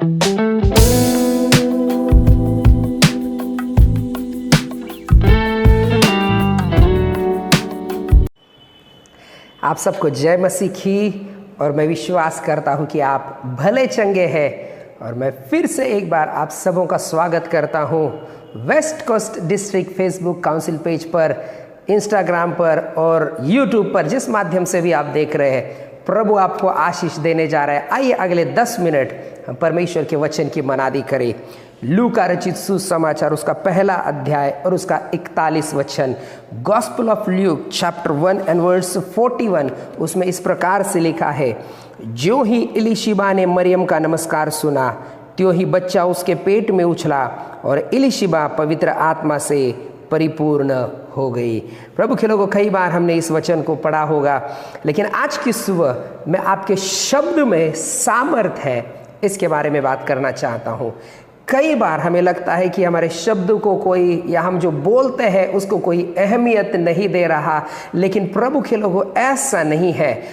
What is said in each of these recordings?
आप सबको जय मसीह की। और मैं विश्वास करता हूं कि आप भले चंगे हैं। और मैं फिर से एक बार आप सबों का स्वागत करता हूं west coast district Facebook council page पर, इंस्टाग्राम पर और यूट्यूब पर, जिस माध्यम से भी आप देख रहे हैं। प्रभु आपको आशीष देने जा रहा है। आइए अगले 10 मिनट हम परमेश्वर के वचन की मनादी करें। लूका रचित सुसमाचार उसका पहला अध्याय और उसका 41 वचन, gospel of Luke chapter 1 and verse 41, उसमें इस प्रकार से लिखा है, जो ही इलीशिबा ने मरियम का नमस्कार सुना, त्यों ही बच्चा उसके पेट में उछला और इलीशिबा पवित्र आत्मा से परिपूर्ण हो गई। प्रभु के लोगों, कई बार हमने इस वचन को पढ़ा होगा, लेकिन आज की सुबह मैं आपके शब्द में सामर्थ है इसके बारे में बात करना चाहता हूँ। कई बार हमें लगता है कि हमारे शब्द को कोई, या हम जो बोलते हैं उसको कोई अहमियत नहीं दे रहा, लेकिन प्रभु के लोगों ऐसा नहीं है।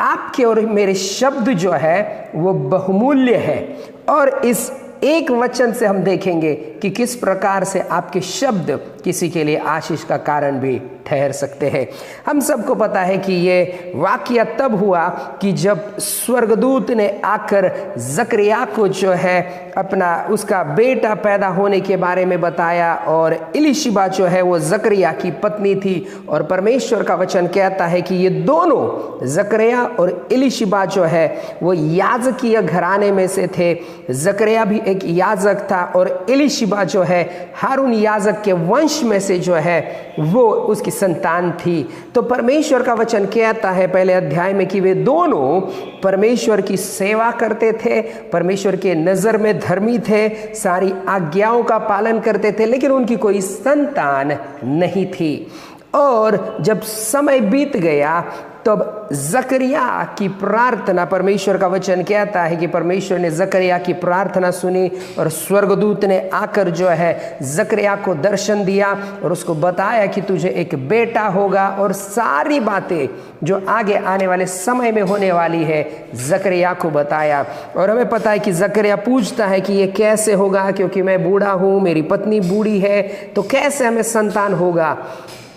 आपके और मेरे शब्द जो है वो बहुमूल्य है। और इस एक वचन से हम देखेंगे कि किस प्रकार से आपके शब्द किसी के लिए आशीष का कारण भी ठहर सकते हैं। हम सबको पता है कि ये वाकया तब हुआ कि जब स्वर्गदूत ने आकर जकरिया को जो है अपना उसका बेटा पैदा होने के बारे में बताया, और इलीशिबा जो है वो जकरिया की पत्नी थी। और परमेश्वर का वचन कहता है कि ये दोनों, जकरिया और इलीशिबा जो है वो याजकीय घराने में से थे। जकरिया भी एक याजक था और इलीशिबा जो है हारून याजक के वंश में से जो है वो उसकी संतान थी। तो परमेश्वर का वचन कहता है पहले अध्याय में कि वे दोनों परमेश्वर की सेवा करते थे, परमेश्वर के नजर में धर्मी थे, सारी आज्ञाओं का पालन करते थे, लेकिन उनकी कोई संतान नहीं थी। और जब समय बीत गया तब जकरिया की प्रार्थना, परमेश्वर का वचन कहता है कि परमेश्वर ने जकरिया की प्रार्थना सुनी और स्वर्गदूत ने आकर जो है जकरिया को दर्शन दिया और उसको बताया कि तुझे एक बेटा होगा, और सारी बातें जो आगे आने वाले समय में होने वाली है जकरिया को बताया। और हमें पता है कि जकरिया पूछता है कि ये कैसे होगा, क्योंकि मैं बूढ़ा हूँ, मेरी पत्नी बूढ़ी है, तो कैसे हमें संतान होगा।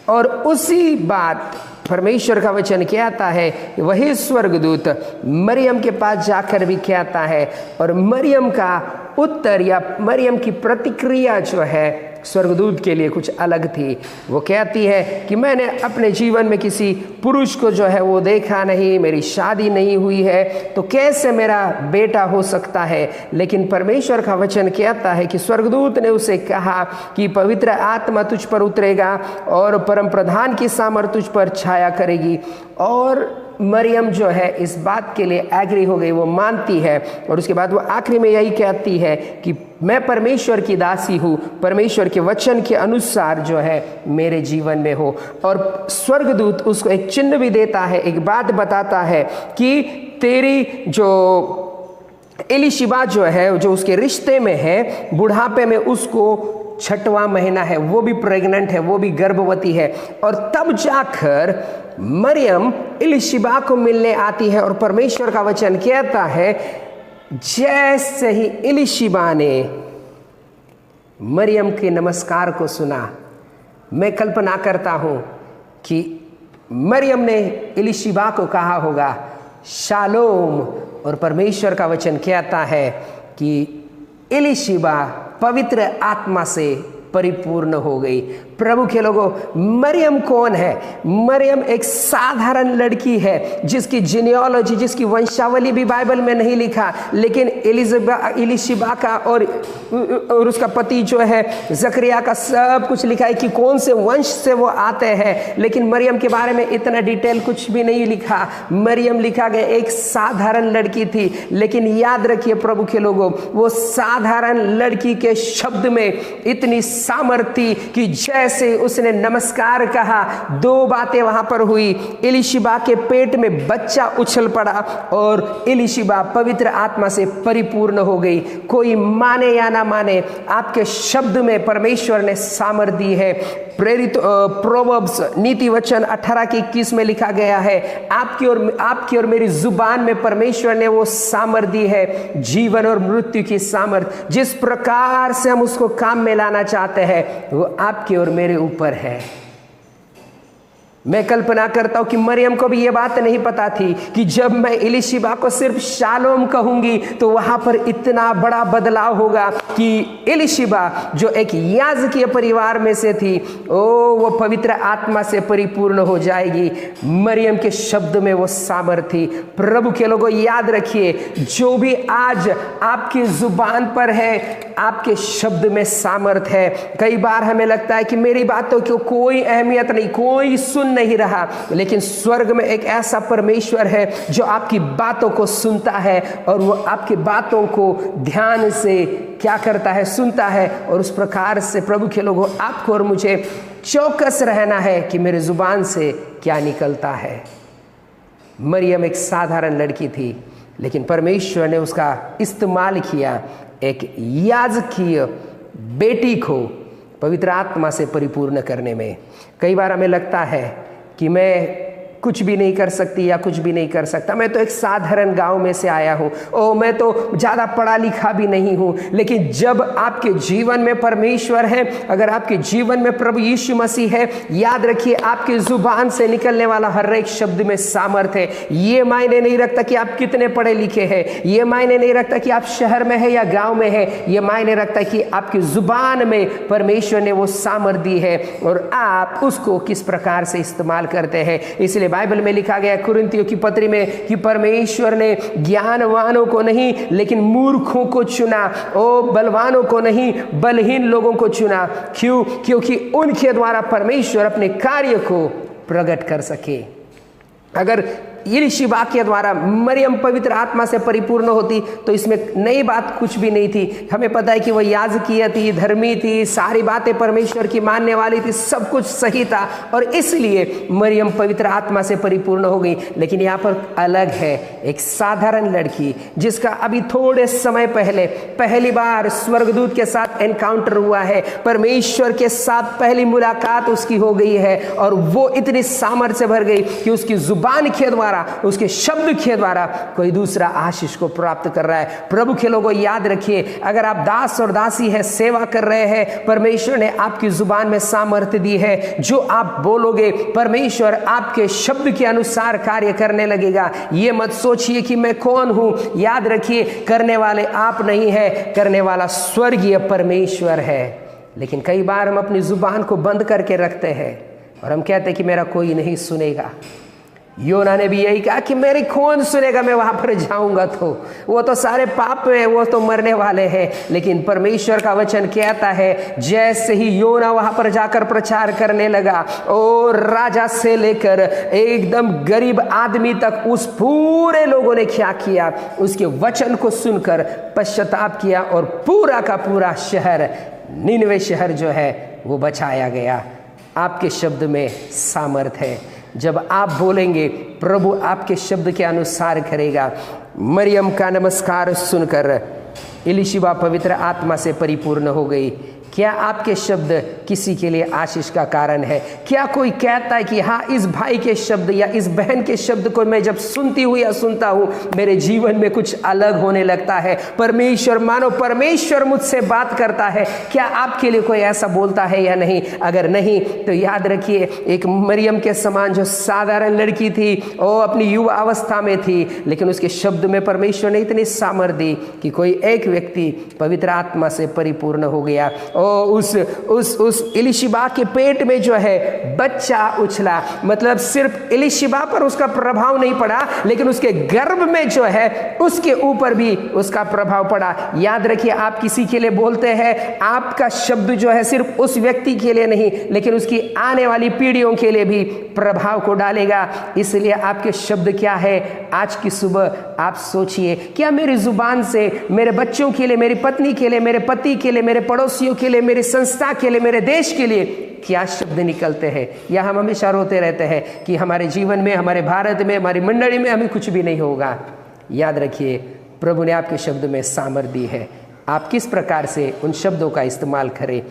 और उसी बात परमेश्वर का वचन कहता है, वही स्वर्गदूत मरियम के पास जाकर भी कहता है, और मरियम का उत्तर या मरियम की प्रतिक्रिया जो है स्वर्गदूत के लिए कुछ अलग थी। वो कहती है कि मैंने अपने जीवन में किसी पुरुष को जो है वो देखा नहीं, मेरी शादी नहीं हुई है, तो कैसे मेरा बेटा हो सकता है। लेकिन परमेश्वर का वचन कहता है कि स्वर्गदूत ने उसे कहा कि पवित्र आत्मा तुझ पर उतरेगा और परम प्रधान की सामर्थ तुझ पर छाया करेगी। और मरियम जो है इस बात के लिए एग्री हो गई, वो मानती है। और उसके बाद वो आखिरी में यही कहती है कि मैं परमेश्वर की दासी हूँ, परमेश्वर के वचन के अनुसार जो है मेरे जीवन में हो। और स्वर्गदूत उसको एक चिन्ह भी देता है, एक बात बताता है कि तेरी जो इलीशिबा जो है, जो उसके रिश्ते में है, बुढ़ापे में उसको 6वां महीना है, वो भी प्रेग्नेंट है, वो भी गर्भवती है। और तब जाकर मरियम इलीशिबा को मिलने आती है। और परमेश्वर का वचन कहता है, जैसे ही इलीशिबा ने मरियम के नमस्कार को सुना, मैं कल्पना करता हूं कि मरियम ने इलीशिबा को कहा होगा शालोम। और परमेश्वर का वचन कहता है कि इलीशिबा पवित्र आत्मा से परिपूर्ण हो गई। प्रभु के लोगों, मरियम कौन है? मरियम एक साधारण लड़की है जिसकी जीनियोलॉजी, जिसकी वंशावली भी बाइबल में नहीं लिखा, लेकिन इलीशिबा का और उसका पति जो है जकरिया का सब कुछ लिखा है कि कौन से वंश से वो आते हैं। लेकिन मरियम के बारे में इतना डिटेल कुछ भी नहीं लिखा। मरियम लिखा गया एक साधारण लड़की थी, लेकिन याद रखिए प्रभु के लोगों, वो साधारण लड़की के शब्द में इतनी सामर्थ्य कि जय जैसे उसने नमस्कार कहा, दो बातें वहां पर हुई। एलीशिबा के पेट में बच्चा उछल पड़ा और एलीशिबा पवित्र आत्मा से परिपूर्ण हो गई। कोई माने या ना माने, आपके शब्द में परमेश्वर ने सामर्थ दी है। प्रेरित प्रोवर्ब्स नीति वचन 18-21 में लिखा गया है, आपकी और मेरी जुबान में परमेश्वर ने वो सामर्थ दी है, जीवन और मृत्यु की सामर्थ। जिस प्रकार से हम उसको काम में लाना चाहते हैं वो आपके और मेरे ऊपर है। मैं कल्पना करता हूं कि मरियम को भी यह बात नहीं पता थी कि जब मैं एलीशिबा को सिर्फ शालोम कहूंगी तो वहां पर इतना बड़ा बदलाव होगा कि एलीशिबा जो एक याजकीय परिवार में से थी, वो पवित्र आत्मा से परिपूर्ण हो जाएगी। मरियम के शब्द में वो सामर्थ थी। प्रभु के लोगों, याद रखिए, जो भी आज आपकी जुबान पर है, आपके शब्द में सामर्थ है। कई बार हमें लगता है कि मेरी बातों की कोई अहमियत नहीं, कोई सुन नहीं रहा, लेकिन स्वर्ग में एक ऐसा परमेश्वर है जो आपकी बातों को सुनता है और वो आपकी बातों को ध्यान से क्या करता है, सुनता है। और उस प्रकार से प्रभु के लोगों, आपको और मुझे चौकस रहना है कि मेरे जुबान से क्या निकलता है। मरियम एक साधारण लड़की थी, लेकिन परमेश्वर ने उसका इस्तेमाल किया एक याजकीय बेटी को पवित्र आत्मा से परिपूर्ण करने में। कई बार हमें लगता है कि मैं कुछ भी नहीं कर सकती या कुछ भी नहीं कर सकता, मैं तो एक साधारण गांव में से आया हूँ, मैं तो ज़्यादा पढ़ा लिखा भी नहीं हूँ। लेकिन जब आपके जीवन में परमेश्वर है, अगर आपके जीवन में प्रभु यीशु मसीह है, याद रखिए, आपकी जुबान से निकलने वाला हर एक शब्द में सामर्थ है। ये मायने नहीं रखता कि आप कितने पढ़े लिखे हैं, ये मायने नहीं रखता कि आप शहर में है या गाँव में है, ये मायने रखता है कि आपकी जुबान में परमेश्वर ने वो सामर्थ दी है और आप उसको किस प्रकार से इस्तेमाल करते हैं। इसलिए बाइबल में लिखा गया कुरिन्थियों की पत्री में कि परमेश्वर ने ज्ञानवानों को नहीं लेकिन मूर्खों को चुना, बलवानों को नहीं बलहीन लोगों को चुना। क्यों? क्योंकि उनके द्वारा परमेश्वर अपने कार्य को प्रकट कर सके। अगर एलीशिबा के द्वारा मरियम पवित्र आत्मा से परिपूर्ण होती तो इसमें नई बात कुछ भी नहीं थी। हमें पता है कि वह याजकीय थी, धर्मी थी, सारी बातें परमेश्वर की मानने वाली थी, सब कुछ सही था और इसलिए मरियम पवित्र आत्मा से परिपूर्ण हो गई। लेकिन यहाँ पर अलग है, एक साधारण लड़की जिसका अभी थोड़े समय पहले पहली बार स्वर्गदूत के साथ एनकाउंटर हुआ है, परमेश्वर के साथ पहली मुलाकात उसकी हो गई है और वो इतनी सामर्थ्य से भर गई कि उसकी जुबान के द्वारा, उसके शब्द के द्वारा कोई दूसरा आशीष को प्राप्त कर रहा है। प्रभु के लोगों, याद रखिए, अगर आप दास और दासी है, सेवा कर रहे हैं, परमेश्वर ने आपकी जुबान में सामर्थ्य दी है। जो आप बोलोगे परमेश्वर आपके शब्द के अनुसार कार्य करने लगेगा। ये मत सोचिए कि मैं कौन हूं, याद रखिए, करने वाले आप नहीं है, करने वाला स्वर्गीय परमेश्वर है। लेकिन कई बार हम अपनी जुबान को बंद करके रखते हैं और हम कहते हैं कि मेरा कोई नहीं सुनेगा। योना ने भी यही कहा कि मेरी कौन सुनेगा, मैं वहां पर जाऊंगा तो वो तो सारे पाप में, वो तो मरने वाले हैं। लेकिन परमेश्वर का वचन कहता है, जैसे ही योना वहां पर जाकर प्रचार करने लगा और राजा से लेकर एकदम गरीब आदमी तक, उस पूरे लोगों ने क्या किया, उसके वचन को सुनकर पश्चाताप किया और पूरा का पूरा शहर, निनवे शहर जो है, वो बचाया गया। आपके शब्द में सामर्थ है। जब आप बोलेंगे प्रभु आपके शब्द के अनुसार करेगा। मरियम का नमस्कार सुनकर एलीशिबा पवित्र आत्मा से परिपूर्ण हो गई। क्या आपके शब्द किसी के लिए आशीष का कारण है? क्या कोई कहता है कि हाँ, इस भाई के शब्द या इस बहन के शब्द को मैं जब सुनती हूँ या सुनता हूँ, मेरे जीवन में कुछ अलग होने लगता है, परमेश्वर, मानो परमेश्वर मुझसे बात करता है। क्या आपके लिए कोई ऐसा बोलता है या नहीं? अगर नहीं तो याद रखिए, एक मरियम के समान जो साधारण लड़की थी, वो अपनी युवा अवस्था में थी, लेकिन उसके शब्द में परमेश्वर ने इतनी सामर्थ दी कि कोई एक व्यक्ति पवित्र आत्मा से परिपूर्ण हो गया। उस एलीशिबा के पेट में जो है बच्चा उछला। मतलब सिर्फ एलीशिबा पर उसका प्रभाव नहीं पड़ा, लेकिन उसके गर्भ में जो है उसके ऊपर भी उसका प्रभाव पड़ा। याद रखिए, आप किसी के लिए बोलते हैं, आपका शब्द जो है सिर्फ उस व्यक्ति के लिए नहीं, लेकिन उसकी आने वाली पीढ़ियों के लिए भी प्रभाव को डालेगा। इसलिए आपके शब्द क्या है? आज की सुबह आप सोचिए, क्या मेरी जुबान से मेरे बच्चों के लिए, मेरी पत्नी के लिए, मेरे पति के लिए, मेरे पड़ोसियों के लिए, मेरी संस्था के लिए, मेरे देश के लिए क्या शब्द निकलते हैं, या हम हमेशा रोते रहते हैं कि हमारे जीवन में, हमारे भारत में, हमारी मंडली में हमें कुछ भी नहीं होगा। याद रखिए, प्रभु ने आपके शब्द में सामर्थ्य दी है। आप किस प्रकार से उन शब्दों का इस्तेमाल करें।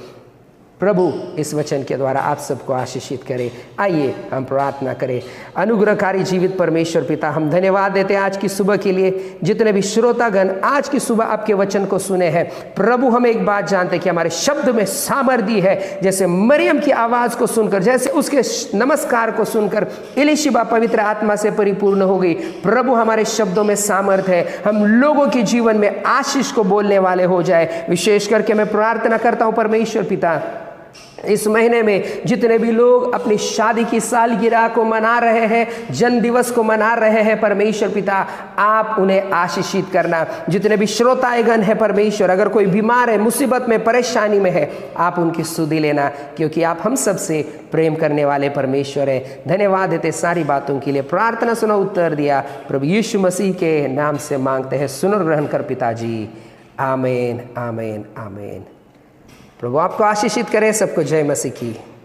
प्रभु इस वचन के द्वारा आप सबको आशीषित करें। आइए हम प्रार्थना करें। अनुग्रहकारी जीवित परमेश्वर पिता, हम धन्यवाद देते हैं आज की सुबह के लिए। जितने भी श्रोतागण आज की सुबह आपके वचन को सुने हैं, प्रभु हम एक बात जानते हैं कि हमारे शब्द में सामर्थ्य है। जैसे मरियम की आवाज़ को सुनकर, जैसे उसके नमस्कार को सुनकर एलीशिबा पवित्र आत्मा से परिपूर्ण हो गई, प्रभु हमारे शब्दों में सामर्थ्य है। हम लोगों के जीवन में आशीष को बोलने वाले हो जाए। विशेष करके मैं प्रार्थना करता हूँ परमेश्वर पिता, इस महीने में जितने भी लोग अपनी शादी की सालगिरह को मना रहे हैं, जन्म दिवस को मना रहे हैं, परमेश्वर पिता आप उन्हें आशीषित करना। जितने भी श्रोतागण हैं परमेश्वर, अगर कोई बीमार है, मुसीबत में, परेशानी में है, आप उनकी सुधि लेना, क्योंकि आप हम सबसे प्रेम करने वाले परमेश्वर हैं। धन्यवाद देते सारी बातों के लिए। प्रार्थना सुना, उत्तर दिया प्रभु यीशु मसीह के नाम से मांगते हैं, सुनो ग्रहण कर पिताजी। आमीन, आमीन, आमीन। प्रभु आपको आशीषित करे। सबको जय मसीह की।